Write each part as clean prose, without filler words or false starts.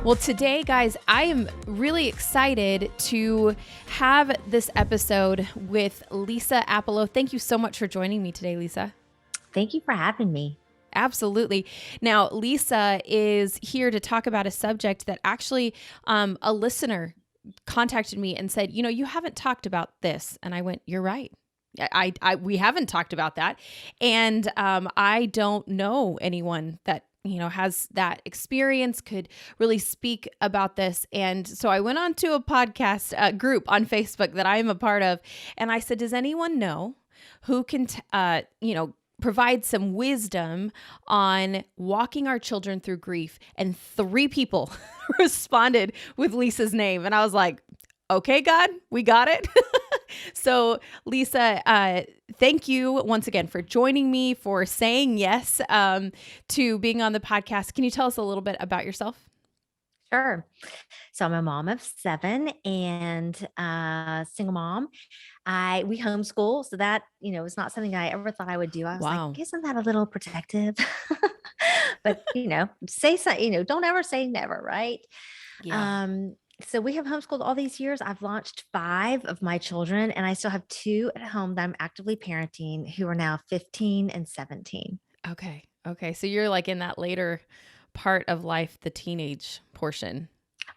Well, today, guys, I am really excited to have this episode with Lisa Appelo. Thank you so much for joining me today, Lisa. Thank you for having me. Absolutely. Now, Lisa is here to talk about a subject that actually a listener contacted me and said, you haven't talked about this. And I went, you're right. We haven't talked about that. And I don't know anyone that has that experience, could really speak about this. And so I went on to a podcast group on Facebook that I am a part of. And I said, does anyone know who can, provide some wisdom on walking our children through grief? And 3 people responded with Lisa's name. And I was like, okay, God, we got it. So Lisa, thank you once again for joining me, for saying yes to being on the podcast. Can you tell us a little bit about yourself? Sure. So I'm a mom of 7 and single mom. We homeschool, so that was not something I ever thought I would do. I was Wow. like, isn't that a little protective? But say so. Don't ever say never, right? Yeah. So we have homeschooled all these years. I've launched 5 of my children, and I still have 2 at home that I'm actively parenting who are now 15 and 17. Okay. So you're like in that later part of life, the teenage portion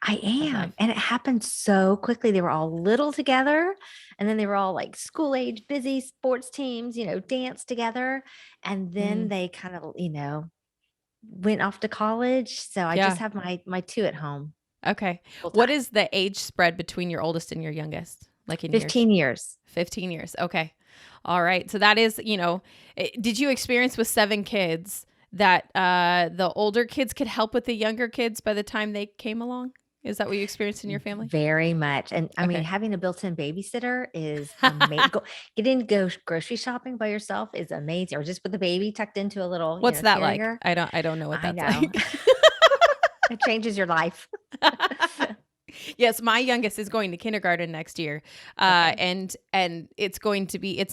I of am. life. And it happened so quickly. They were all little together, and then they were all like school age, busy sports teams, dance together. And then they kind of, went off to college. So I Yeah. just have my 2 at home. Okay. Full What time. is the age spread between your oldest and your youngest? Like in 15 years? years. 15 years. Okay. All right. So that is, did you experience with 7 kids that the older kids could help with the younger kids by the time they came along? Is that what you experienced in your family? Very much. And I mean, Okay. having a built-in babysitter is amazing. Getting to go grocery shopping by yourself is amazing. Or just with the baby tucked into a little, What's that like? carrier. I don't know what I that's know. like. It changes your life. Yes, my youngest is going to kindergarten next year. Okay. And it's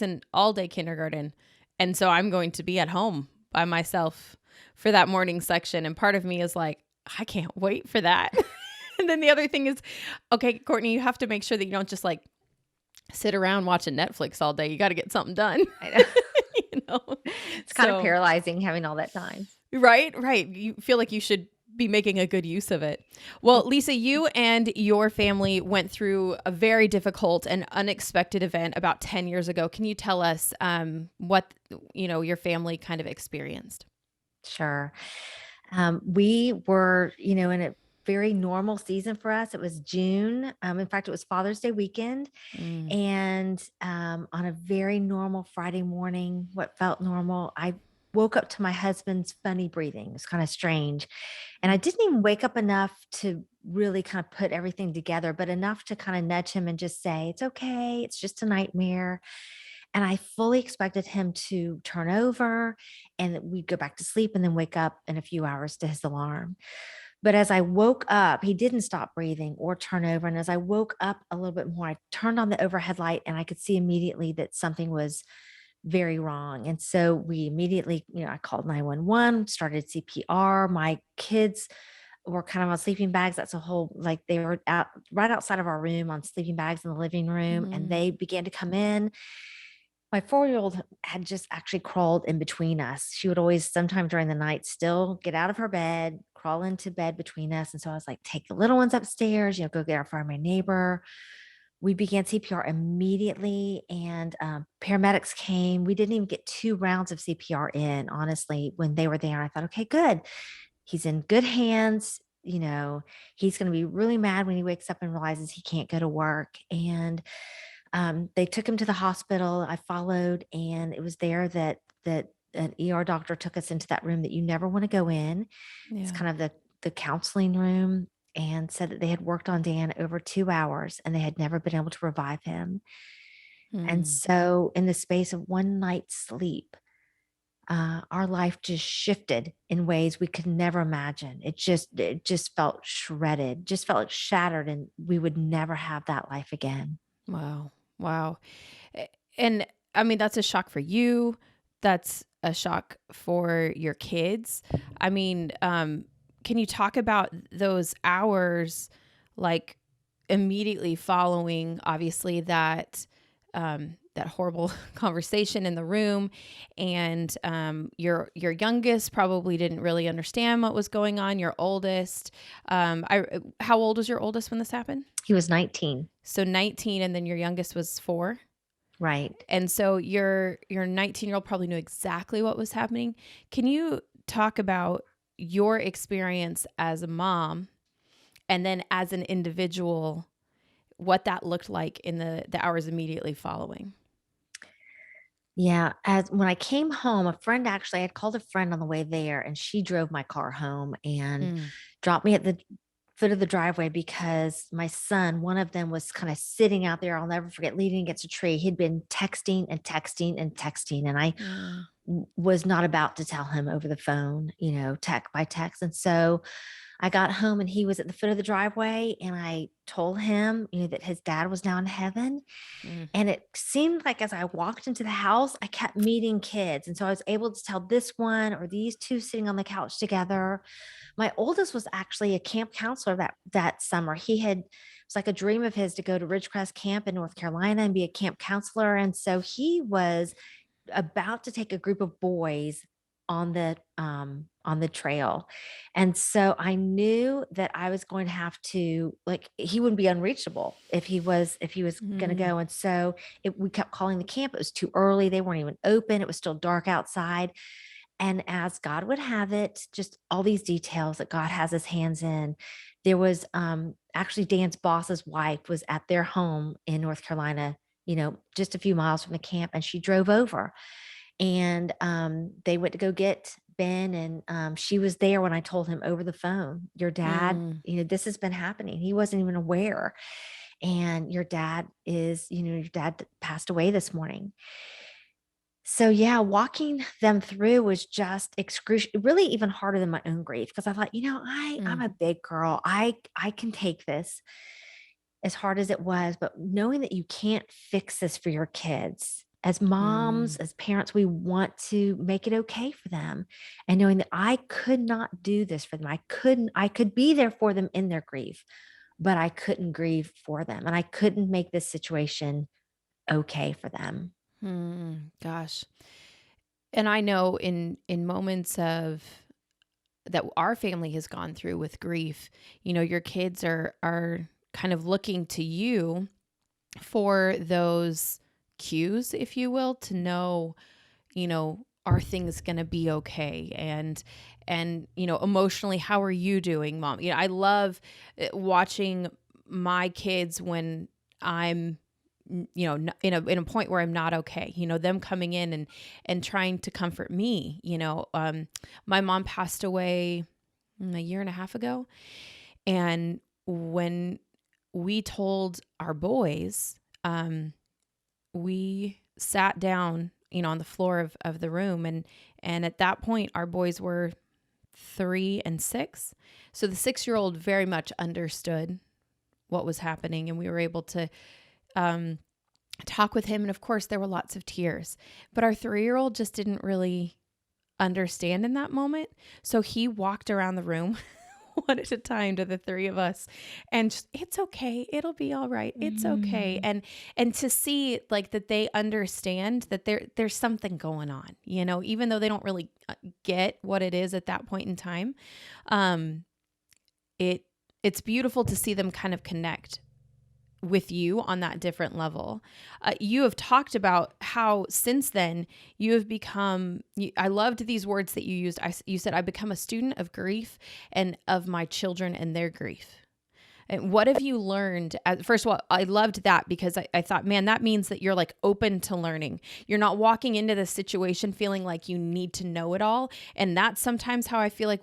an all-day kindergarten. And so I'm going to be at home by myself for that morning section. And part of me is like, I can't wait for that. And then the other thing is, okay, Courtney, you have to make sure that you don't just like sit around watching Netflix all day. You got to get something done. I know. It's kind of paralyzing having all that time. Right. You feel like you should be making a good use of it. Well, Lisa, you and your family went through a very difficult and unexpected event about 10 years ago. Can you tell us what, your family kind of experienced? Sure. We were, in a very normal season for us. It was June. In fact, it was Father's Day weekend. And on a very normal Friday morning, what felt normal, I woke up to my husband's funny breathing. It was kind of strange. And I didn't even wake up enough to really kind of put everything together, but enough to kind of nudge him and just say, it's okay. It's just a nightmare. And I fully expected him to turn over and we'd go back to sleep and then wake up in a few hours to his alarm. But as I woke up, he didn't stop breathing or turn over. And as I woke up a little bit more, I turned on the overhead light and I could see immediately that something was very wrong. And so we immediately, I called 911, started CPR. My kids were kind of on sleeping bags. That's a whole, like they were out right outside of our room on sleeping bags in the living room. And they began to come in. My 4-year-old had just actually crawled in between us. She would always, sometime during the night, still get out of her bed, crawl into bed between us. And so I was like, take the little ones upstairs, go get our fireman neighbor. We began CPR immediately and paramedics came. We didn't even get 2 rounds of CPR in, honestly, when they were there. I thought, okay, good. He's in good hands. He's going to be really mad when he wakes up and realizes he can't go to work. And they took him to the hospital. I followed, and it was there that an ER doctor took us into that room that you never want to go in. Yeah. It's kind of the counseling room, and said that they had worked on Dan over 2 hours and they had never been able to revive him. And so in the space of one night's sleep, our life just shifted in ways we could never imagine. It just felt shredded, just felt shattered, and we would never have that life again. Wow. And I mean, that's a shock for you. That's a shock for your kids. I mean, can you talk about those hours, like immediately following, obviously, that horrible conversation in the room, and your youngest probably didn't really understand what was going on. Your oldest, how old was your oldest when this happened? He was 19. So 19, and then your youngest was 4. Right. And so your 19-year-old probably knew exactly what was happening. Can you talk about your experience as a mom, and then as an individual, what that looked like in the hours immediately following? Yeah, as when I came home, a friend actually I had called a friend on the way there, and she drove my car home and Mm, dropped me at the foot of the driveway because my son, one of them was kind of sitting out there. I'll never forget, leaning against a tree. He'd been texting and texting and texting, and I mm, was not about to tell him over the phone, tech by text. And so I got home and he was at the foot of the driveway, and I told him, that his dad was now in heaven. mm, And it seemed like as I walked into the house, I kept meeting kids. And so I was able to tell this one or these two sitting on the couch together. My oldest was actually a camp counselor that summer. It's like a dream of his to go to Ridgecrest Camp in North Carolina and be a camp counselor. And so he was about to take a group of boys on the trail. And so I knew that I was going to have to, like, he wouldn't be unreachable if he was going to mm, go. And so we kept calling the camp. It was too early. They weren't even open. It was still dark outside. And as God would have it, just all these details that God has his hands in. There was actually Dan's boss's wife was at their home in North Carolina, just a few miles from the camp, and she drove over, and they went to go get Ben, and she was there when I told him over the phone, your dad, mm, this has been happening. He wasn't even aware. And your dad passed away this morning. So yeah, walking them through was just excruciating, really even harder than my own grief, because I thought, I'm mm, a big girl. I can take this, as hard as it was, but knowing that you can't fix this for your kids. As moms, mm, as parents, we want to make it okay for them. And knowing that I could not do this for them. I could be there for them in their grief, but I couldn't grieve for them. And I couldn't make this situation okay for them. gosh. And I know in moments of that our family has gone through with grief, your kids are kind of looking to you for those cues, if you will, to know, are things going to be okay? And emotionally, how are you doing, mom? I love watching my kids when I'm in a point where I'm not okay, them coming in and trying to comfort me. My mom passed away a year and a half ago, and when we told our boys, we sat down, on the floor of the room, and at that point our boys were 3 and 6. So the 6-year-old very much understood what was happening, and we were able to talk with him. And of course, there were lots of tears, but our 3-year-old just didn't really understand in that moment. So he walked around the room one at a time to the 3 of us, and just, it's okay, it'll be all right, it's okay. Mm. And to see like that they understand that there's something going on, even though they don't really get what it is at that point in time. um it's beautiful to see them kind of connect with you on that different level. You have talked about how since then you have become, I loved these words that you used. You said, I become a student of grief and of my children and their grief. And what have you learned? First of all, I loved that because I thought, man, that means that you're like open to learning. You're not walking into this situation feeling like you need to know it all. And that's sometimes how I feel like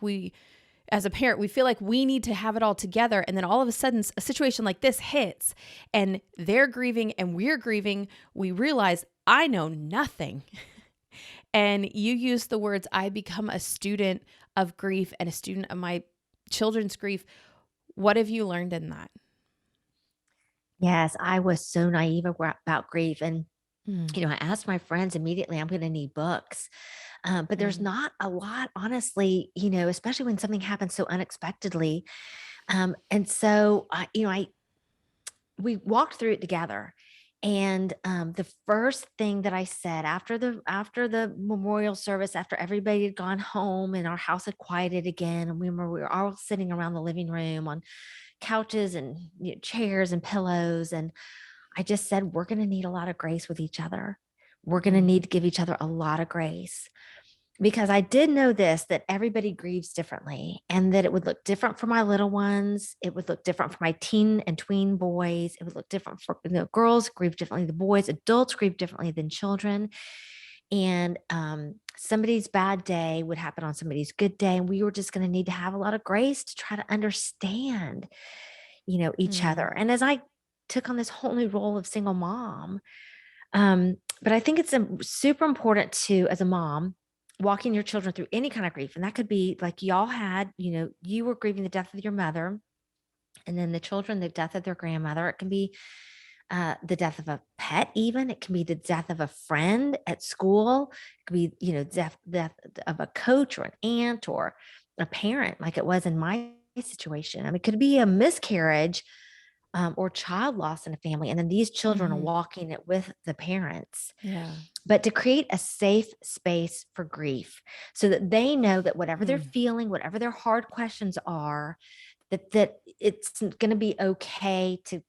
as a parent, we feel like we need to have it all together. And then all of a sudden, a situation like this hits and they're grieving and we're grieving. We realize I know nothing. And you use the words, I become a student of grief and a student of my children's grief. What have you learned in that? Yes, I was so naive about grief. And Mm, I asked my friends immediately, I'm going to need books. But there's mm, not a lot, honestly, especially when something happens so unexpectedly. And so, we walked through it together. And the first thing that I said after the memorial service, after everybody had gone home and our house had quieted again, and we were all sitting around the living room on couches and chairs and pillows, and I just said, we're going to need a lot of grace with each other. We're going to mm, need to give each other a lot of grace, because I did know this, that everybody grieves differently, and that it would look different for my little ones. It would look different for my teen and tween boys. It would look different for girls grieve differently than boys. Adults grieve differently than children. And somebody's bad day would happen on somebody's good day. And we were just going to need to have a lot of grace to try to understand, each other. mm, And as I took on this whole new role of single mom, but I think it's super important to, as a mom, walking your children through any kind of grief. And that could be like y'all had, you were grieving the death of your mother, and then the children, the death of their grandmother. It can be the death of a pet, even. It can be the death of a friend at school. It could be, death of a coach or an aunt or a parent, like it was in my situation. I mean, it could be a miscarriage, or child loss in a family. And then these children are mhm. walking it with the parents. Yeah. But to create a safe space for grief, so that they know that whatever they're Mm, feeling, whatever their hard questions are, that it's going to be okay to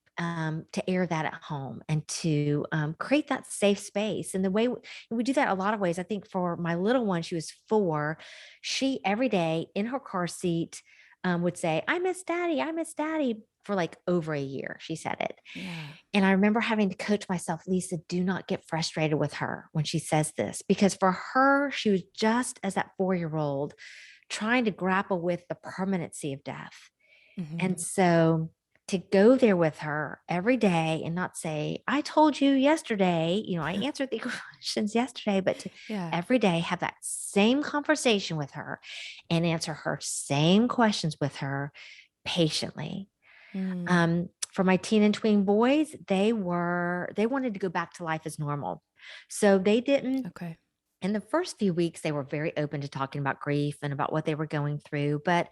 air that at home, and to create that safe space. And the way we do that a lot of ways. I think for my little one, she was 4. She every day in her car seat would say, "I miss daddy, I miss daddy," for like over a year. She said it. yeah. And I remember having to coach myself, Lisa, do not get frustrated with her when she says this, because for her, she was just as that 4-year old trying to grapple with the permanency of death. And Mhm. so to go there with her every day and not say, I told you yesterday, I answered the questions yesterday, but to Yeah. every day have that same conversation with her and answer her same questions with her patiently. Mm, For my teen and tween boys, they wanted to go back to life as normal. So they didn't, okay. in the first few weeks, they were very open to talking about grief and about what they were going through. But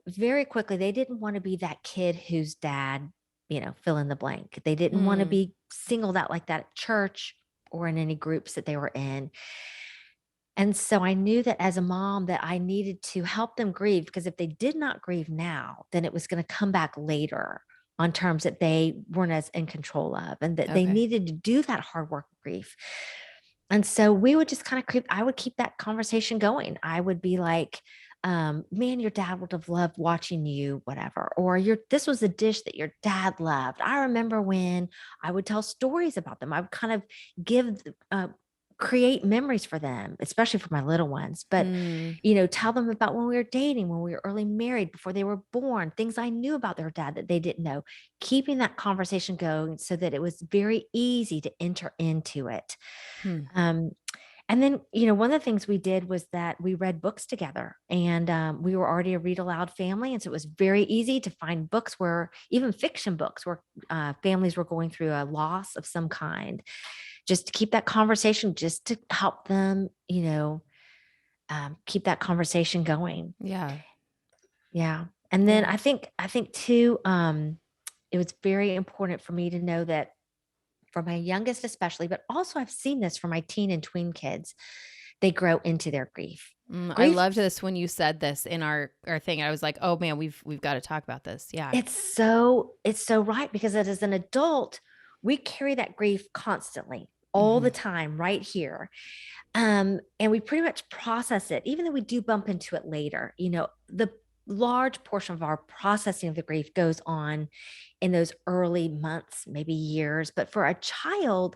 very quickly, they didn't want to be that kid whose dad, fill in the blank. They didn't want to Mm, be singled out like that at church or in any groups that they were in. And so I knew that as a mom that I needed to help them grieve, because if they did not grieve now, then it was going to come back later on terms that they weren't as in control of, and that they okay. needed to do that hard work of grief. And so we would just kind of I would keep that conversation going. I would be like, man, your dad would have loved watching you, whatever. Or this was a dish that your dad loved. I remember when. I would tell stories about them. I would kind of give, create memories for them, especially for my little ones. But, Mm, tell them about when we were dating, when we were early married, before they were born, things I knew about their dad that they didn't know, keeping that conversation going so that it was very easy to enter into it. hmm. Um, and then, one of the things we did was that we read books together, and we were already a read aloud family. And so it was very easy to find books, where even fiction books, where families were going through a loss of some kind, just to keep that conversation, just to help them, keep that conversation going. Yeah. Yeah. And then Yeah. I think too, it was very important for me to know that for my youngest, especially, but also I've seen this for my teen and tween kids, they grow into their grief. I Grief, loved this when you said this in our thing. I was like, "Oh man, we've got to talk about this." Yeah. it's so right, because as an adult, we carry that grief constantly, all the Mhm. time, right here. And we pretty much process it, even though we do bump into it later. The large portion of our processing of the grief goes on in those early months, maybe years. But for a child,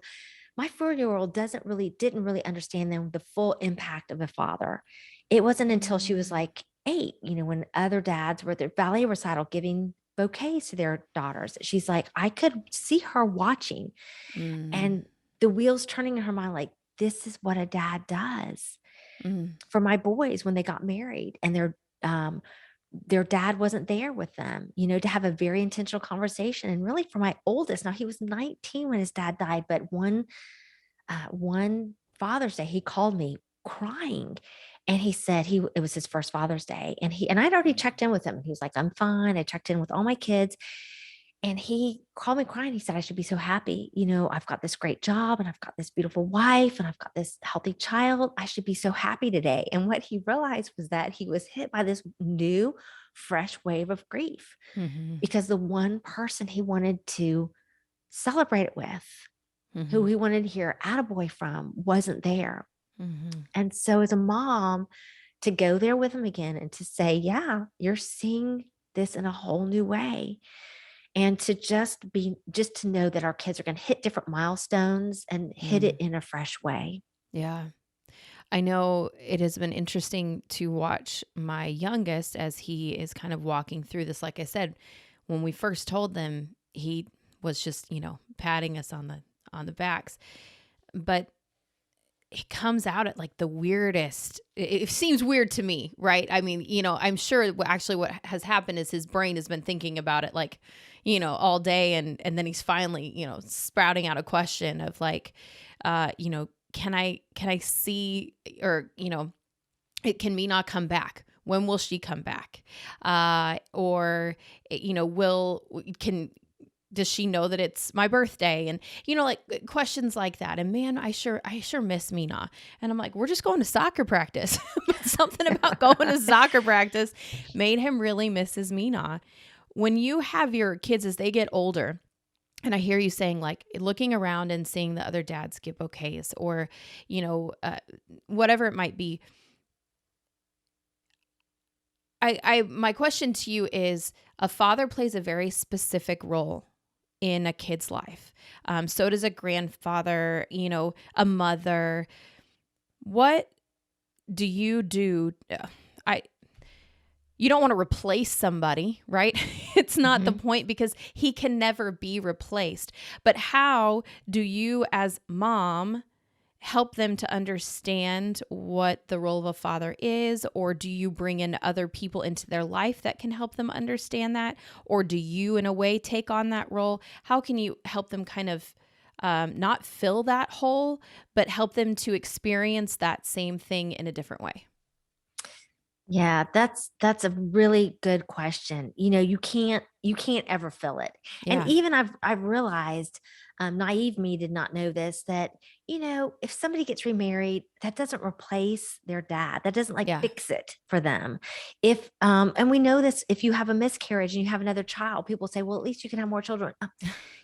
my 4-year old didn't really understand the full impact of a father. It wasn't until she was Mm, like 8, when other dads were at their ballet recital giving bouquets to their daughters. She's like, I could see her watching, mm, and the wheels turning in her mind, like, this is what a dad does mm, for my boys when they got married, and they're um, their dad wasn't there with them, to have a very intentional conversation. And really for my oldest, now he was 19 when his dad died, but one Father's Day, he called me crying. And he said it was his first Father's Day. And I'd already checked in with him. He was like, I'm fine. I checked in with all my kids. And he called me crying. He said, I should be so happy. I've got this great job and I've got this beautiful wife and I've got this healthy child. I should be so happy today. And what he realized was that he was hit by this new, fresh wave of grief Mm-hmm. because the one person he wanted to celebrate it with, who Mm-hmm. he wanted to hear attaboy from, wasn't there. Mm-hmm. And so as a mom, to go there with him again and to say, yeah, you're seeing this in a whole new way. And to just to know that our kids are going to hit different milestones and hit it Mm. in a fresh way. Yeah. I know it has been interesting to watch my youngest as he is kind of walking through this. Like I said, when we first told them, he was just, patting us on the backs. But it comes out at like the weirdest. It seems weird to me, right? I mean, I'm sure actually what has happened is his brain has been thinking about it like, all day, and then he's finally, sprouting out a question of like, can I see, or can Mina come back? When will she come back? Or will can does she know that it's my birthday? And like questions like that. And man, I sure miss Mina. And I'm like, we're just going to soccer practice. But something about going to soccer practice made him really miss his Mina. When you have your kids as they get older, and I hear you saying like looking around and seeing the other dads give bouquets, or whatever it might be. My question to you is, a father plays a very specific role in a kid's life. So does a grandfather, a mother. What do you do? I You don't want to replace somebody, right? It's not the Mhm. point, because he can never be replaced. But how do you as mom help them to understand what the role of a father is? Or do you bring in other people into their life that can help them understand that? Or do you, in a way, take on that role? How can you help them kind of not fill that hole, but help them to experience that same thing in a different way? Yeah, that's a really good question. You can't ever fill it. And Yeah. even I've realized, naive me did not know this, that if somebody gets remarried, that doesn't replace their dad. That doesn't like Yeah. fix it for them. If and we know this, if you have a miscarriage and you have another child, people say, well, at least you can have more children.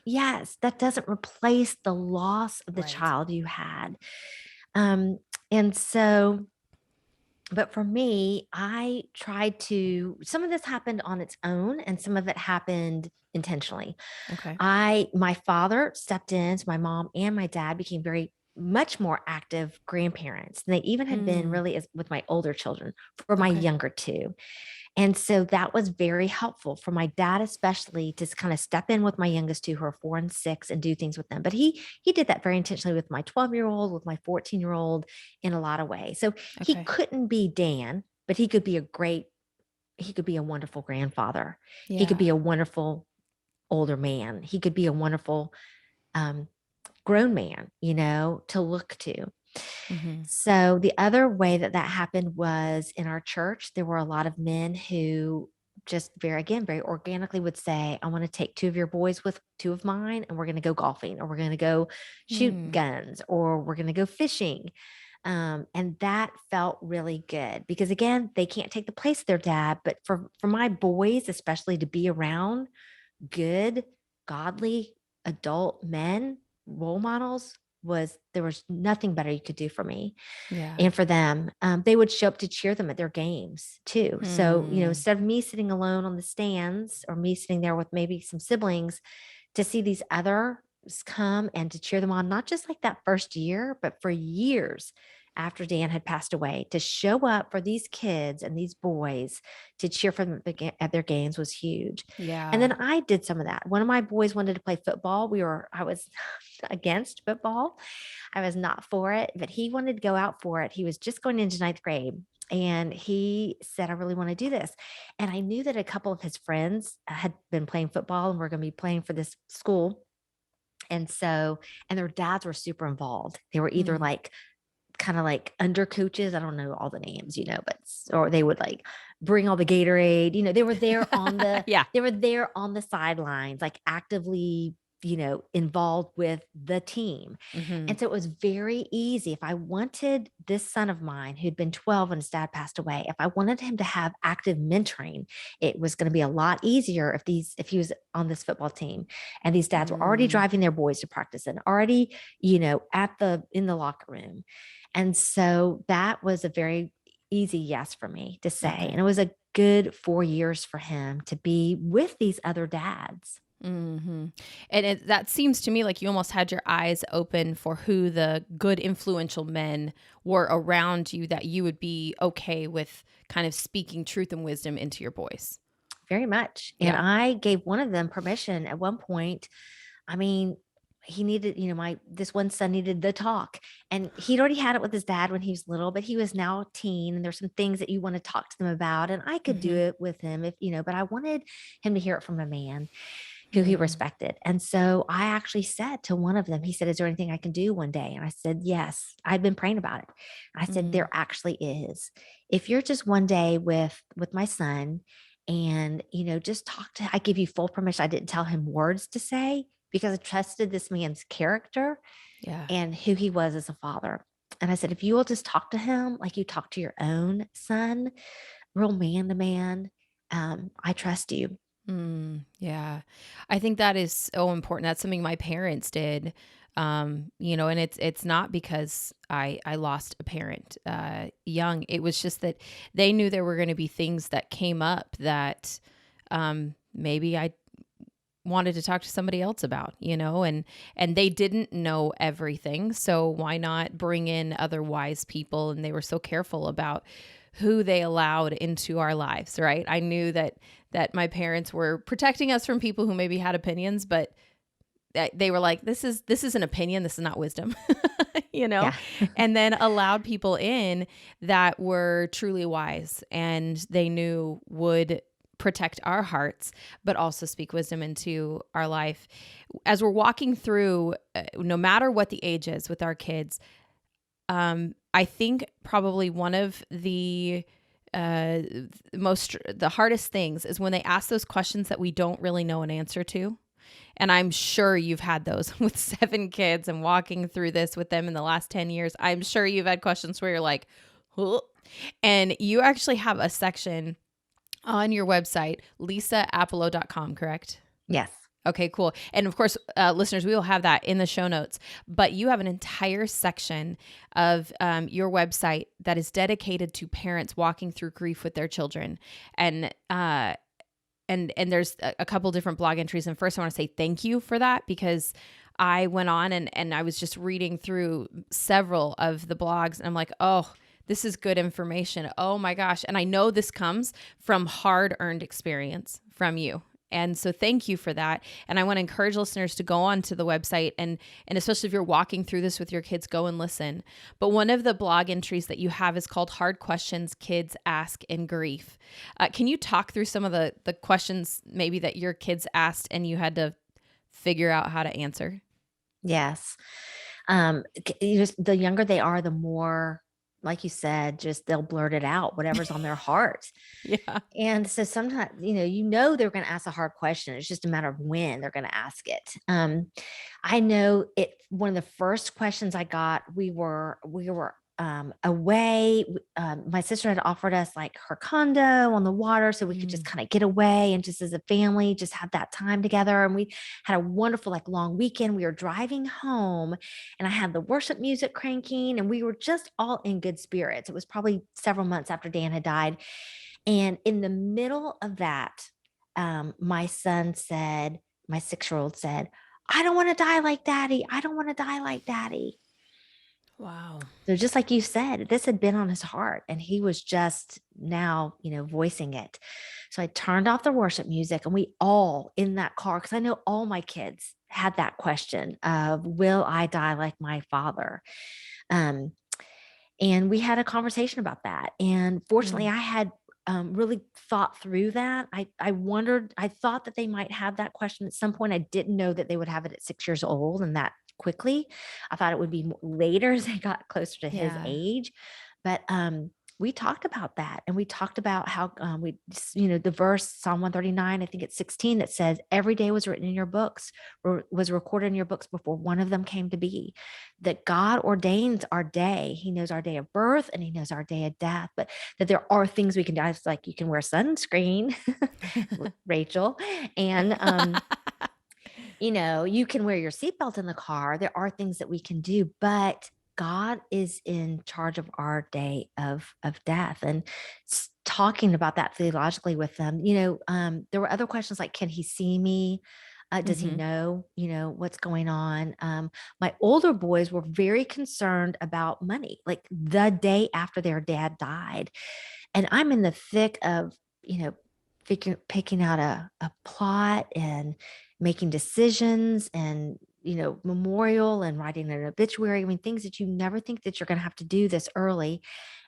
Yes, that doesn't replace the loss of the Right. child you had. Um, and so but for me, I tried some of this happened on its own and some of it happened intentionally. Okay. My father stepped in, so my mom and my dad became very much more active grandparents than they even had been Mm, really as with my older children for my okay. younger two. And so that was very helpful for my dad, especially to kind of step in with my youngest two, who are 4 and 6, and do things with them. But he did that very intentionally with my 12-year-old, with my 14-year-old, in a lot of ways. So he Okay. couldn't be Dan, but he could be a wonderful grandfather. He could Yeah. be a wonderful older man. He could be a wonderful um, grown man, to look to. Hmm. So the other way that that happened was in our church. There were a lot of men who just very organically would say, I want to take two of your boys with two of mine, and we're going to go golfing, or we're going to go shoot Mm, guns, or we're going to go fishing. And that felt really good because again, they can't take the place of their dad, but for my boys, especially, to be around good, godly adult men, role models, there was nothing better you could do for me yeah. and for them. They would show up to cheer them at their games too. So, Hmm. instead of me sitting alone on the stands or me sitting there with maybe some siblings, to see these others come and to cheer them on, not just like that first year, but for years after Dan had passed away, to show up for these kids and these boys to cheer for them at their games was huge. And Yeah. then I did some of that. One of my boys wanted to play football. I was against football. I was not for it, but he wanted to go out for it. He was just going into ninth grade. And he said, I really want to do this. And I knew that a couple of his friends had been playing football and were going to be playing for this school. And so, and their dads were super involved. They were either Mm. like kind of like under coaches. I don't know all the names, but or they would like bring all the Gatorade. They were there on the Yeah. they were there on the sidelines, like actively, involved with the team. Hmm. And so it was very easy. If I wanted this son of mine who'd been 12 when his dad passed away, if I wanted him to have active mentoring, it was going to be a lot easier if he was on this football team and these dads were already Mm. driving their boys to practice and already, in the locker room. And so that was a very easy yes for me to say. And Okay. it was a good 4 years for him to be with these other dads. Hmm. And that seems to me like you almost had your eyes open for who the good, influential men were around you that you would be okay with kind of speaking truth and wisdom into your boys. Very much. And Yeah. I gave one of them permission at one point. I mean, he needed, this one son needed the talk. And he'd already had it with his dad when he was little, but he was now a teen. And there's some things that you want to talk to them about. And I could do Hmm. it with him but I wanted him to hear it from a man who he Mm. respected. And so I actually said to one of them, he said, is there anything I can do one day? And I said, yes, I'd been praying about it. I said, Mm. there actually is. If you're just one day with my son and, just I give you full permission. I didn't tell him words to say because I trusted this man's character Yeah. and who he was as a father. And I said, if you will just talk to him like you talk to your own son, real man to man, I trust you. Yeah. I think that is so important. That's something my parents did. And it's not because I lost a parent young. It was just that they knew there were going to be things that came up that maybe I wanted to talk to somebody else about, and they didn't know everything. So why not bring in other wise people? And they were so careful about who they allowed into our lives, right? I knew that my parents were protecting us from people who maybe had opinions, but that they were like, this is an opinion, this is not wisdom, you know, Yeah. and then allowed people in that were truly wise and they knew would protect our hearts, but also speak wisdom into our life. As we're walking through, no matter what the age is with our kids, I think probably one of uh, the hardest things is when they ask those questions that we don't really know an answer to. And I'm sure you've had those with 7 kids and walking through this with them in the last 10 years. I'm sure you've had questions where you're like, huh? And you actually have a section on your website, lisaappelo.com, correct? Yes. Okay, cool. And of course, listeners, we will have that in the show notes. But you have an entire section of your website that is dedicated to parents walking through grief with their children. And there's a couple different blog entries. And first, I want to say thank you for that because I went on and I was just reading through several of the blogs, and I'm like, oh, this is good information. Oh my gosh. And I know this comes from hard-earned experience from you. And so thank you for that. And I want to encourage listeners to go on to the website and especially if you're walking through this with your kids, go and listen. But one of the blog entries that you have is called Hard Questions Kids Ask in Grief. Can you talk through some of the questions maybe that your kids asked and you had to figure out how to answer? Yes. Just the younger they are, the more, like you said, just they'll blurt it out, whatever's on their heart. Yeah. And so sometimes, they're going to ask a hard question. It's just a matter of when they're going to ask it. I know it. One of the first questions I got, we were away. My sister had offered us like her condo on the water, so we could just Mm. kind of get away and just as a family, just have that time together. And we had a wonderful like long weekend. We were driving home, and I had the worship music cranking, and we were just all in good spirits. It was probably several months after Dan had died. And in the middle of that, my son said, my 6-year-old said, I don't want to die like daddy. I don't want to die like daddy. Wow. So just like you said, this had been on his heart and he was just now, voicing it. So I turned off the worship music and we all in that car, because I know all my kids had that question of, will I die like my father? Um, And we had a conversation about that. And fortunately, Mm. I had really thought through that. I wondered, I thought that they might have that question at some point. I didn't know that they would have it at 6 years old and that quickly. I thought it would be later as they got closer to his Yeah. age. But we talked about that, and we talked about how the verse Psalm 139, I think it's 16, that says every day was written in your books, or was recorded in your books before one of them came to be. That God ordains our day. He knows our day of birth and he knows our day of death, but that there are things we can do. It's like you can wear sunscreen, Rachel, and you can wear your seatbelt in the car. There are things that we can do, but God is in charge of our day of death. And talking about that theologically with them, there were other questions like, can he see me? Does he Mhm. know, what's going on? My older boys were very concerned about money, like the day after their dad died. And I'm in the thick of, picking out a plot and making decisions and, memorial and writing an obituary. I mean, things that you never think that you're going to have to do this early.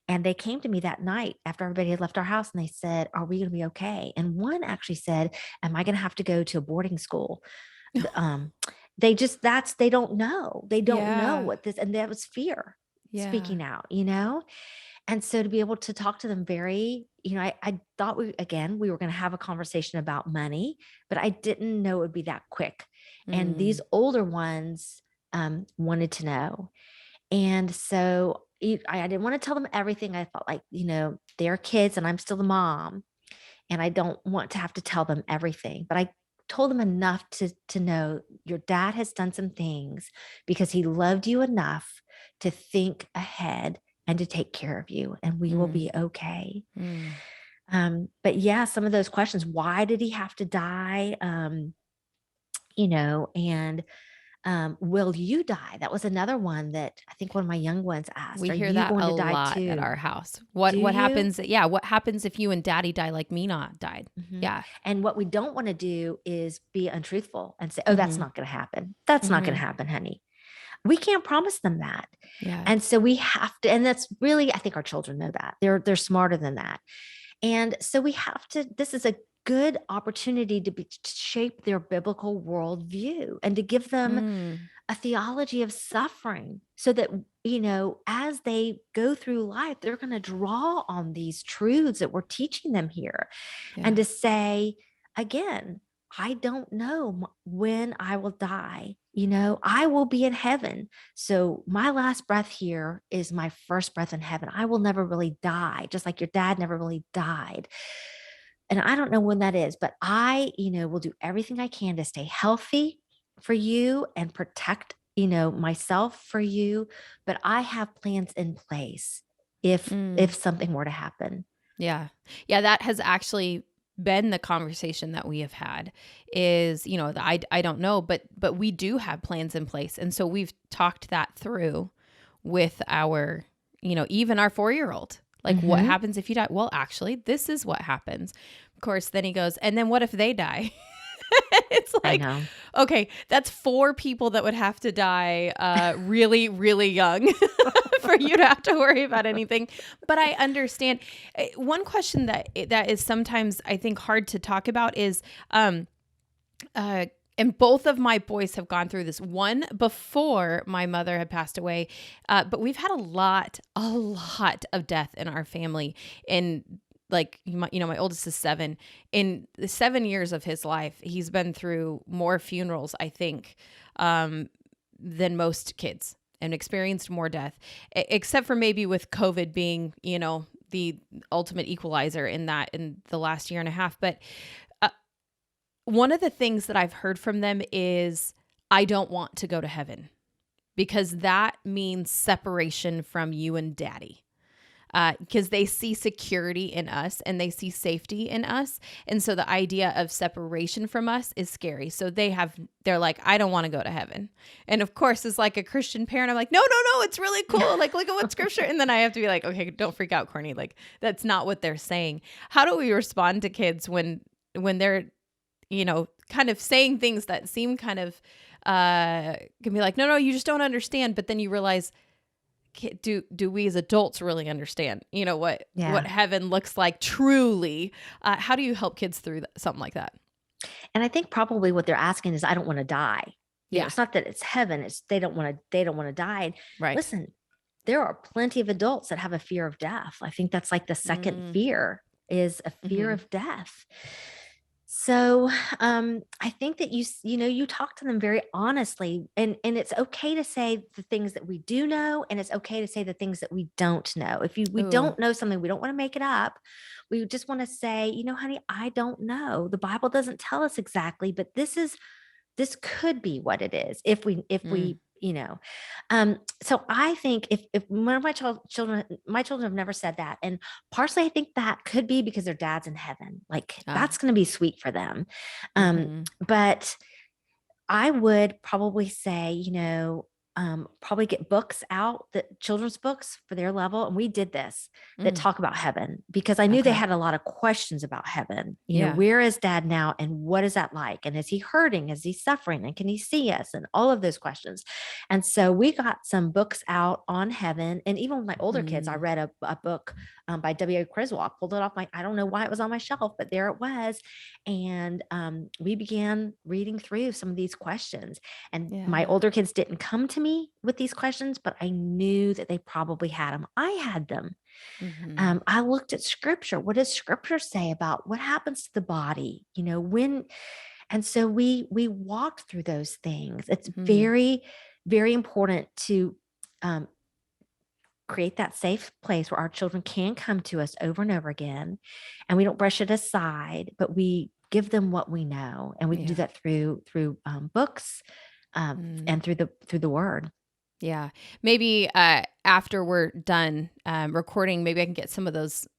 And they came to me that night after everybody had left our house and they said, are we going to be okay? And one actually said, am I going to have to go to a boarding school? The, they don't know. They don't know Yeah. what this, and that was fear Yeah. speaking out. And so to be able to talk to them I thought we were going to have a conversation about money, but I didn't know it would be that quick. And these Mm. older ones wanted to know. And so I didn't want to tell them everything. I felt like, they're kids and I'm still the mom and I don't want to have to tell them everything, but I told them enough to know your dad has done some things because he loved you enough to think ahead and to take care of you, and we will Mm. be okay. Mm. But yeah, some of those questions, why did he have to die? And will you die? That was another one that I think one of my young ones asked. We Are hear you that going a to die lot at too? our house. Do What you? happens? Yeah, what happens if you and daddy die like me not died? Mhm. Yeah. And what we don't want to do is be untruthful and say, oh, that's Mhm. not going to happen. That's not going to Mhm. happen, honey. We can't promise them that. Yeah. And so we have to, and that's really, I think our children know that. They're smarter than that. And so we have to, this is a good opportunity to shape their biblical worldview and to give them Mm. a theology of suffering so that, as they go through life, they're going to draw on these truths that we're teaching them here and Yeah. to say, again, I don't know when I will die. I will be in heaven. So my last breath here is my first breath in heaven. I will never really die, just like your dad never really died. And I don't know when that is, but I, will do everything I can to stay healthy for you and protect, myself for you. But I have plans in place if Mm. something were to happen. Yeah. Yeah, that has actually been the conversation that we have had is, I don't know, but we do have plans in place. And so we've talked that through with our, even our 4-year-old. Like, what Hmm. happens if you die? Well, actually, this is what happens. Of course, then he goes, and then what if they die? It's I like, know. okay, that's 4 people that would have to die really, really young for you to have to worry about anything. But I understand. One question that is sometimes I think hard to talk about is, uh, and both of my boys have gone through this. One before my mother had passed away, but we've had a lot of death in our family. And like my oldest is 7. In the 7 years of his life, he's been through more funerals, I think, than most kids, and experienced more death, except for maybe with COVID being, the ultimate equalizer in the last year and a half. But uh, one of the things that I've heard from them is, I don't want to go to heaven because that means separation from you and daddy. Because they see security in us and they see safety in us. And so the idea of separation from us is scary. So they're like, I don't want to go to heaven. And of course, as like a Christian parent, I'm like, no, it's really cool. Like, look at what scripture. And then I have to be like, okay, don't freak out, Courtney. Like, that's not what they're saying. How do we respond to kids when they're, kind of saying things that seem kind of, can be like, no, you just don't understand. But then you realize, do we as adults really understand, what Yeah. heaven looks like truly? How do you help kids through something like that? And I think probably what they're asking is, I don't want to die. Yeah. It's not that it's heaven, it's they don't want to die. And Right. listen, there are plenty of adults that have a fear of death. I think that's like the second Mm. fear, is a fear Hmm. of death. So I think that you talk to them very honestly, and it's okay to say the things that we do know, and it's okay to say the things that we don't know. If we Ooh. don't know something, we don't want to make it up. We just want to say, honey, I don't know. The Bible doesn't tell us exactly, but this could be what it is if Mm. we so I think if one of my children have never said that, and partially I think that could be because their dad's in heaven, like Ah. that's going to be sweet for them. Mm-hmm. But I would probably say, probably get books out, the children's books for their level. And we did this, that Mm. talk about heaven, because I knew they Okay. had a lot of questions about heaven. Yeah. Where is dad now? And what is that like? And is he hurting? Is he suffering? And can he see us? And all of those questions. And so we got some books out on heaven. And even with my older kids, I Mm. read a book by W.A. Criswell. I pulled it off I don't know why it was on my shelf, but there it was. And we began reading through some of these questions. And my Yeah. older kids didn't come to me with these questions, but I knew that they probably had them. I had them. Mm-hmm. I looked at scripture. What does scripture say about what happens to the body? When, and so we walked through those things. It's Mm. very, very important to um, create that safe place where our children can come to us over and over again, and we don't brush it aside, but we give them what we know, and we can do Yeah. that through books, Mm. and through the word. Yeah. Maybe after we're done recording, maybe I can get some of those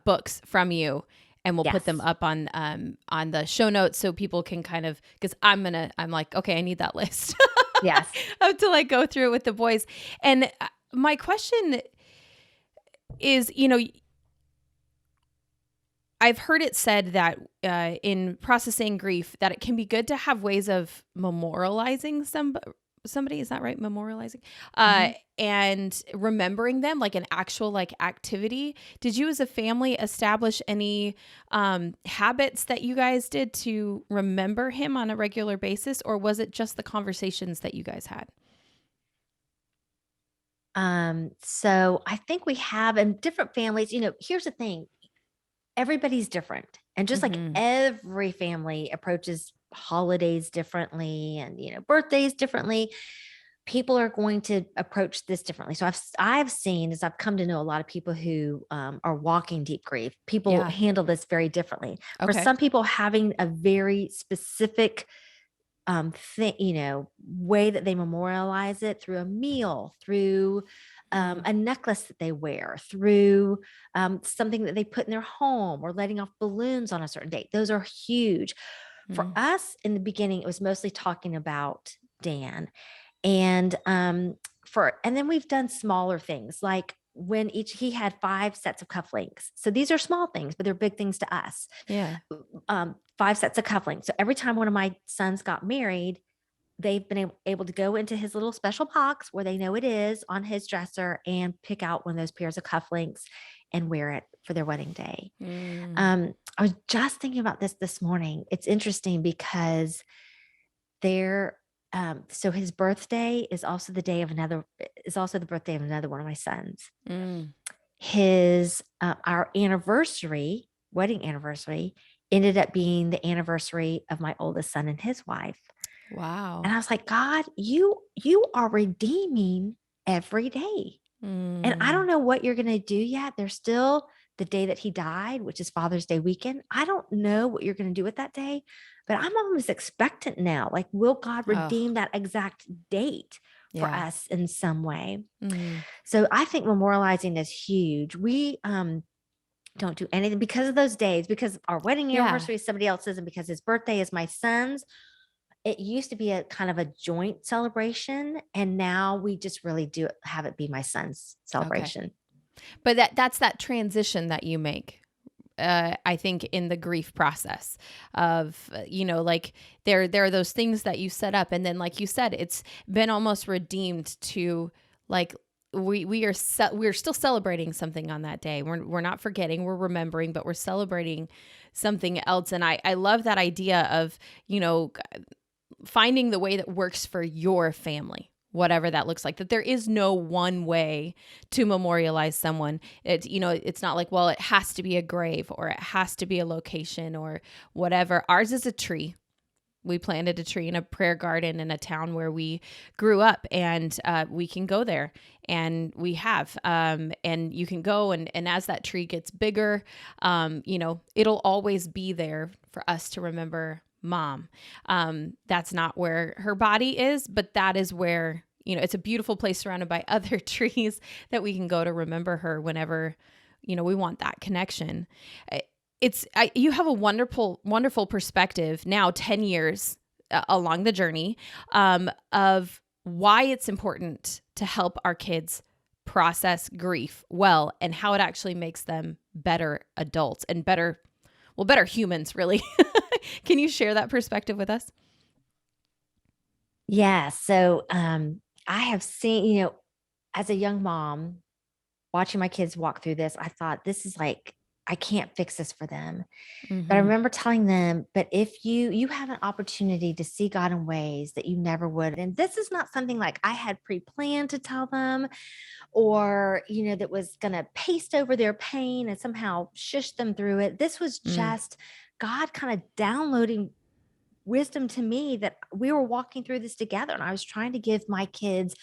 books from you, and we'll put them Yes. up on the show notes so people can kind of, because I'm like, okay, I need that list Yes. to like go through it with the boys. And my question is, I've heard it said that in processing grief, that it can be good to have ways of memorializing somebody. Is that right? Memorializing, Mhm. and remembering them, like an actual like activity. Did you, as a family, establish any habits that you guys did to remember him on a regular basis, or was it just the conversations that you guys had? So I think we have in different families, here's the thing, everybody's different. And just like Mm-hmm. every family approaches holidays differently, and birthdays differently, people are going to approach this differently. So I've seen, as I've come to know a lot of people who are walking deep grief, people Yeah. handle this very differently. For Okay. some people, having a very specific thing, way that they memorialize it, through a meal, through Mm. a necklace that they wear, through something that they put in their home, or letting off balloons on a certain date. Those are huge. For Mm. us in the beginning, it was mostly talking about Dan. And then we've done smaller things, like when he had 5 sets of cufflinks. So these are small things, but they're big things to us. Yeah. 5 sets of cufflinks. So every time one of my sons got married, they've been able to go into his little special box where they know it is on his dresser, and pick out one of those pairs of cufflinks and wear it for their wedding day. Mm. I was just thinking about this morning. It's interesting because there so his birthday is also the birthday of another one of my sons. Mm. His Our wedding anniversary, ended up being the anniversary of my oldest son and his wife. And Wow. I was like, God, you are redeeming every day. And I Mm. don't know what you're going to do yet. There's still the day that he died, which is Father's Day weekend. I don't know what you're going to do with that day, but I'm almost expectant now. Like, will God Oh, redeem that exact date for yeah. us in some way? Mm. So I think memorializing is huge. We don't do anything because of those days, because our wedding Yeah. anniversary is somebody else's, and because his birthday is my son's. It used to be a kind of a joint celebration, and now we just really do have it be my son's Okay. celebration. But that's that transition that you make. I think in the grief process of, like there are those things that you set up, and then like you said, it's been almost redeemed to like we're still celebrating something on that day. We're not forgetting, we're remembering, but we're celebrating something else. And I love that idea of, finding the way that works for your family, whatever that looks like. That there is no one way to memorialize someone. It's not like, well, it has to be a grave or it has to be a location or whatever. Ours is a tree. We planted a tree in a prayer garden in a town where we grew up, and we can go there, and we have. And you can go, and as that tree gets bigger, it'll always be there for us to remember mom. That's not where her body is, but that is where, it's a beautiful place surrounded by other trees that we can go to remember her whenever, we want that connection. You have a wonderful perspective now, 10 years along the journey, of why it's important to help our kids process grief well, and how it actually makes them better adults and better humans, really. Can you share that perspective with us? Yeah. So I have seen, as a young mom, watching my kids walk through this, I thought, this is like, I can't fix this for them. But I Mm-hmm. remember telling them, but if you have an opportunity to see God in ways that you never would. And this is not something like I had pre-planned to tell them, or, that was going to paste over their pain and somehow shush them through it. This was Mm, just God kind of downloading wisdom to me, that we were walking through this together, and I was trying to give my kids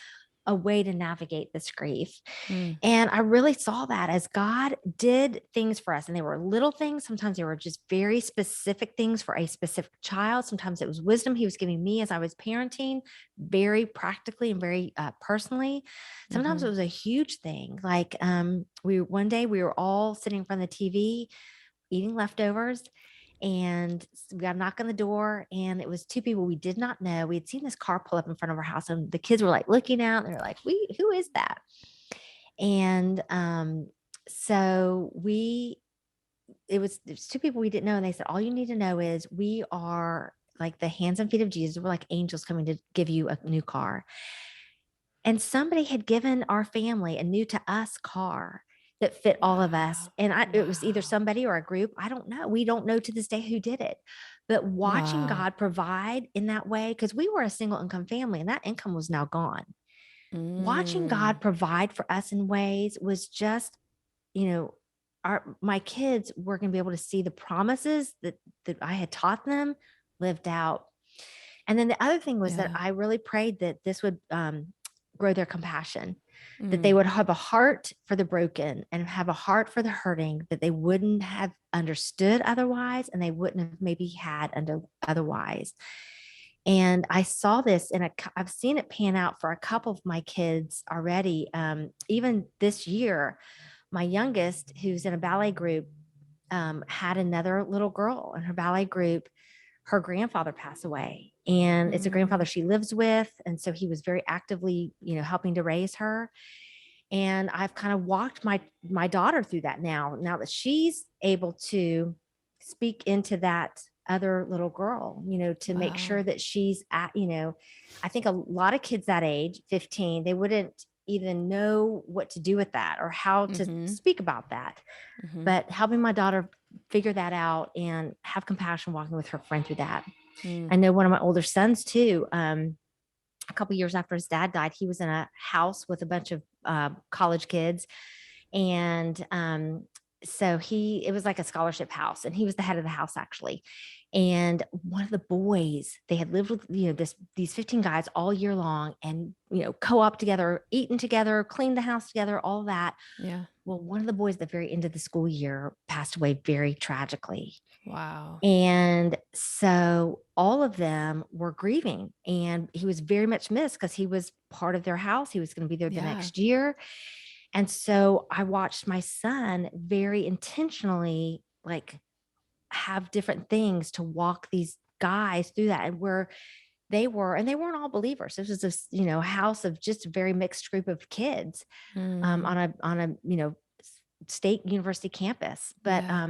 a way to navigate this grief. mm, And I really saw that as God did things for us. And they were little things. Sometimes they were just very specific things for a specific child. Sometimes it was wisdom He was giving me as I was parenting, very practically and very personally. Sometimes mm-hmm. it was a huge thing. Like one day we were all sitting in front of the TV eating leftovers, and we got a knock on the door, and it was two people we did not know. We had seen this car pull up in front of our house, and the kids were like looking out, and they're like, who is that? And so it was two people we didn't know. And they said, all you need to know is we are like the hands and feet of Jesus. We're like angels coming to give you a new car. And somebody had given our family a new to us car that fit all of us. Wow. And it was either Wow. somebody or a group. I don't know. We don't know to this day who did it. But watching Wow. God provide in that way, because we were a single income family and that income was now gone. Watching Mm, God provide for us in ways was just, you know, my kids were going to be able to see the promises that I had taught them lived out. And then the other thing was that yeah. I really prayed that this would grow their compassion, that they Mm, would have a heart for the broken and have a heart for the hurting that they wouldn't have understood otherwise, and they wouldn't have maybe had otherwise. And I saw this, and I've seen it pan out for a couple of my kids already. Even this year, my youngest, who's in a ballet group, had another little girl in her ballet group. Her grandfather passed away, and it's a grandfather mm, she lives with. And so he was very actively, helping to raise her. And I've kind of walked my daughter through that now that she's able to speak into that other little girl, to make wow. sure that she's at, I think a lot of kids that age, 15, they wouldn't even know what to do with that or how to Mm-hmm. speak about that. Mm-hmm. But helping my daughter figure that out and have compassion walking with her friend through that. Mm, I know one of my older sons too. A couple years after his dad died, he was in a house with a bunch of college kids, and so it was like a scholarship house, and he was the head of the house actually. And one of the boys, they had lived with these 15 guys all year long, and co-op together, eaten together, cleaned the house together, all that. yeah. Well, one of the boys at the very end of the school year passed away very tragically. Wow. And so all of them were grieving, and he was very much missed because he was part of their house. He was going to be there the Yeah. next year. And so I watched my son very intentionally like have different things to walk these guys through that, and where and they weren't all believers. This was this, house of just a very mixed group of kids Mm, on a state university campus. But yeah.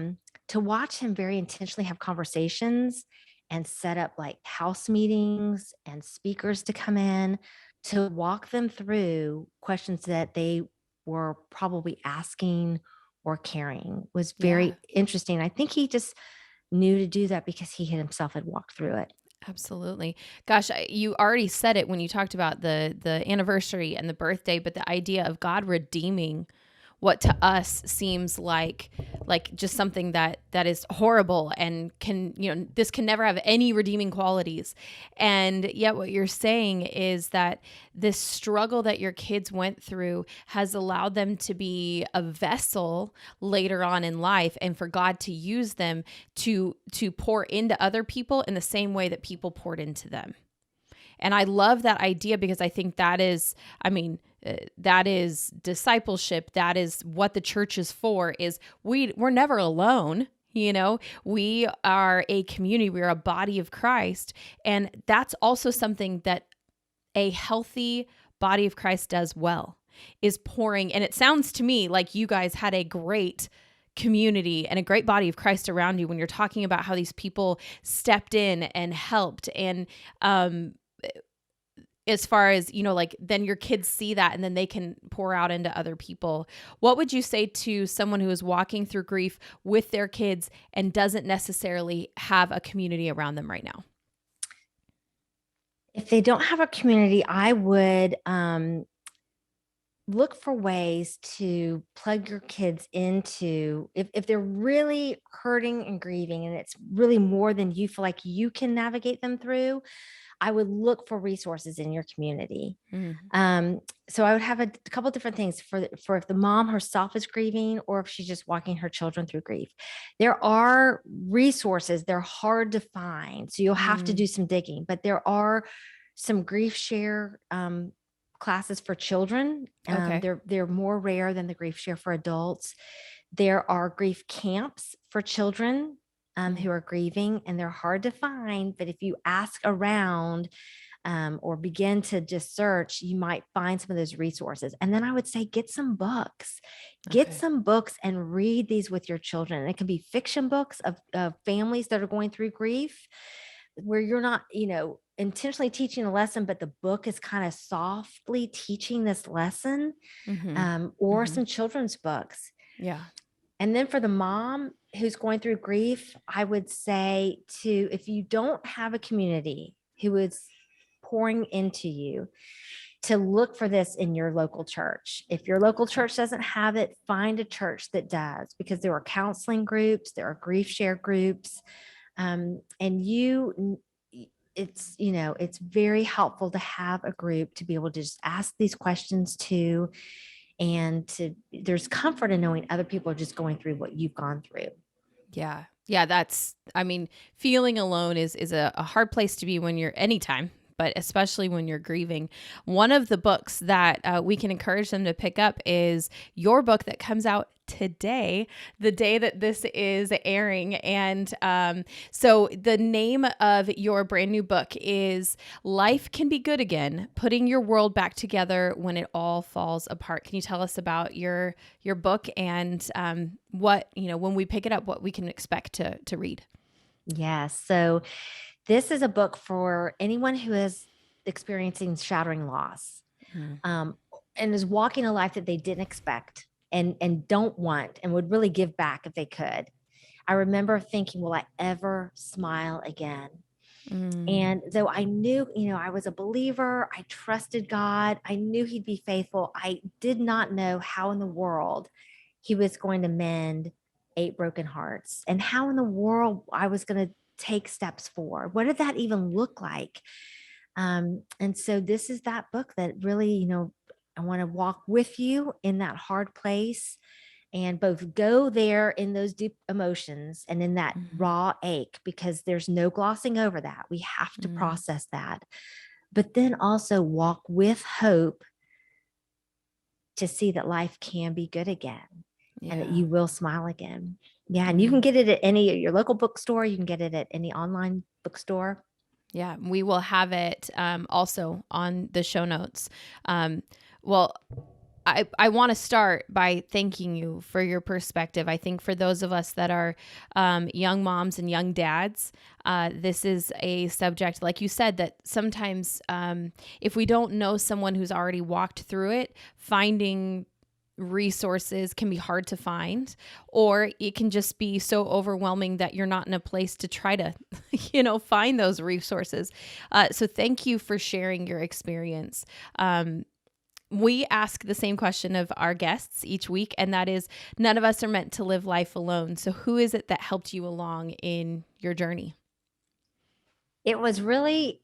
to watch him very intentionally have conversations and set up like house meetings and speakers to come in to walk them through questions that they were probably asking or carrying was Yeah. very interesting. I think he just knew to do that because he himself had walked through it. Absolutely. Gosh, you already said it when you talked about the anniversary and the birthday, but the idea of God redeeming what to us seems like just something that is horrible and can, this can never have any redeeming qualities. And yet what you're saying is that this struggle that your kids went through has allowed them to be a vessel later on in life, and for God to use them to pour into other people in the same way that people poured into them. And I love that idea because I think that is, that is discipleship. That is what the church is for. Is we're never alone. We are a community. We are a body of Christ, and that's also something that a healthy body of Christ does well, is pouring. And it sounds to me like you guys had a great community and a great body of Christ around you when you're talking about how these people stepped in and helped. And as far as, like then your kids see that and then they can pour out into other people. What would you say to someone who is walking through grief with their kids and doesn't necessarily have a community around them right now? If they don't have a community, I would look for ways to plug your kids into, if they're really hurting and grieving and it's really more than you feel like you can navigate them through. I would look for resources in your community. Mm. So I would have a couple different things for if the mom herself is grieving or if she's just walking her children through grief. There are resources. They're hard to find, so you'll have to Mm. do some digging. But there are some grief share classes for children. Okay. They're more rare than the grief share for adults. There are grief camps for children who are grieving, and they're hard to find. But if you ask around or begin to just search, you might find some of those resources. And then I would say, get some books. Get Okay. some books and read these with your children. And it can be fiction books of families that are going through grief, where you're not, intentionally teaching a lesson, but the book is kind of softly teaching this lesson, Mm-hmm. or Mm-hmm. some children's books. Yeah. And then for the mom who's going through grief, I would say if you don't have a community who is pouring into you, to look for this in your local church. If your local church doesn't have it, find a church that does, because there are counseling groups, there are grief share groups. It's very helpful to have a group to be able to just ask these questions to, and there's comfort in knowing other people are just going through what you've gone through. Yeah. Yeah. Feeling alone is a hard place to be when you're anytime, but especially when you're grieving. One of the books that we can encourage them to pick up is your book that comes out today, the day that this is airing. And so the name of your brand new book is Life Can Be Good Again, Putting Your World Back Together When It All Falls Apart. Can you tell us about your book and what, when we pick it up, what we can expect to read? Yes. So this is a book for anyone who is experiencing shattering loss, Mm. and is walking a life that they didn't expect and don't want, and would really give back if they could. I remember thinking, will I ever smile again? Mm. And though I knew, I was a believer, I trusted God, I knew He'd be faithful, I did not know how in the world He was going to mend 8 broken hearts, and how in the world I was going to take steps forward. What did that even look like? And so this is that book that really, I want to walk with you in that hard place, and both go there in those deep emotions and in that Mhm. raw ache, because there's no glossing over that. We have to Mm. process that, but then also walk with hope to see that life can be good again and that Yeah. you will smile again. Yeah. And you can Mm. get it at any your local bookstore. You can get it at any online bookstore. Yeah, we will have it also on the show notes. Well, I want to start by thanking you for your perspective. I think for those of us that are young moms and young dads, this is a subject, like you said, that sometimes if we don't know someone who's already walked through it, finding resources can be hard to find, or it can just be so overwhelming that you're not in a place to try to, find those resources. So thank you for sharing your experience. We ask the same question of our guests each week, and that is, none of us are meant to live life alone. So who is it that helped you along in your journey? It was really,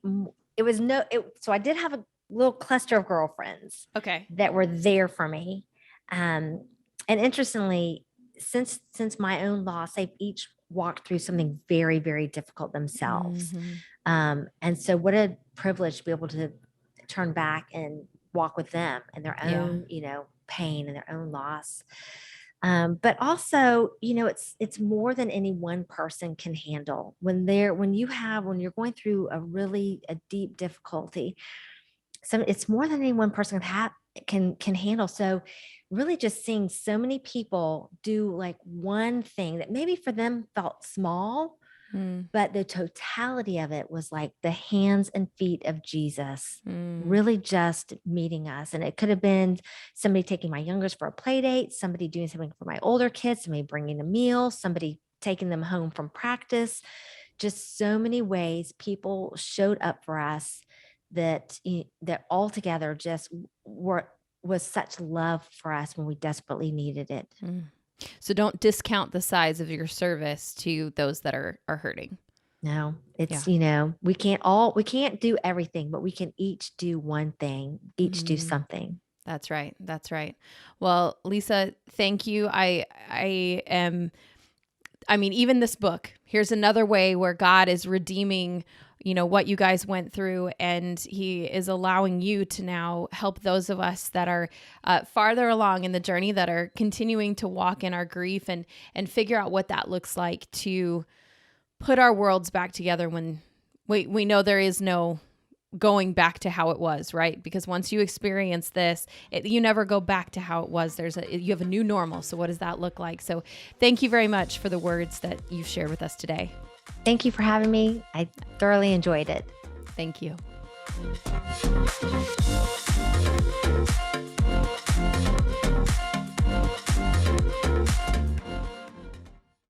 so I did have a little cluster of girlfriends Okay. that were there for me. And interestingly, since my own loss, they've each walked through something very, very difficult themselves. Mm-hmm. And so what a privilege to be able to turn back and walk with them and their own, pain and their own loss. But also, it's more than any one person can handle. When you're going through a deep difficulty, it's more than any one person can handle. So really just seeing so many people do like one thing that maybe for them felt small, but the totality of it was like the hands and feet of Jesus really just meeting us. And it could have been somebody taking my youngest for a play date, somebody doing something for my older kids, somebody bringing a meal, somebody taking them home from practice. Just so many ways people showed up for us that altogether just was such love for us when we desperately needed it. So don't discount the size of your service to those that are hurting. No, it's, we can't do everything, but we can each do one thing, each do something. That's right. That's right. Well, Lisa, thank you. Even this book, here's another way where God is redeeming, what you guys went through, and he is allowing you to now help those of us that are farther along in the journey, that are continuing to walk in our grief and figure out what that looks like to put our worlds back together when we know there is no going back to how it was, right? Because once you experience this, you never go back to how it was. You have a new normal. So what does that look like? So thank you very much for the words that you've shared with us today. Thank you for having me. I thoroughly enjoyed it. Thank you.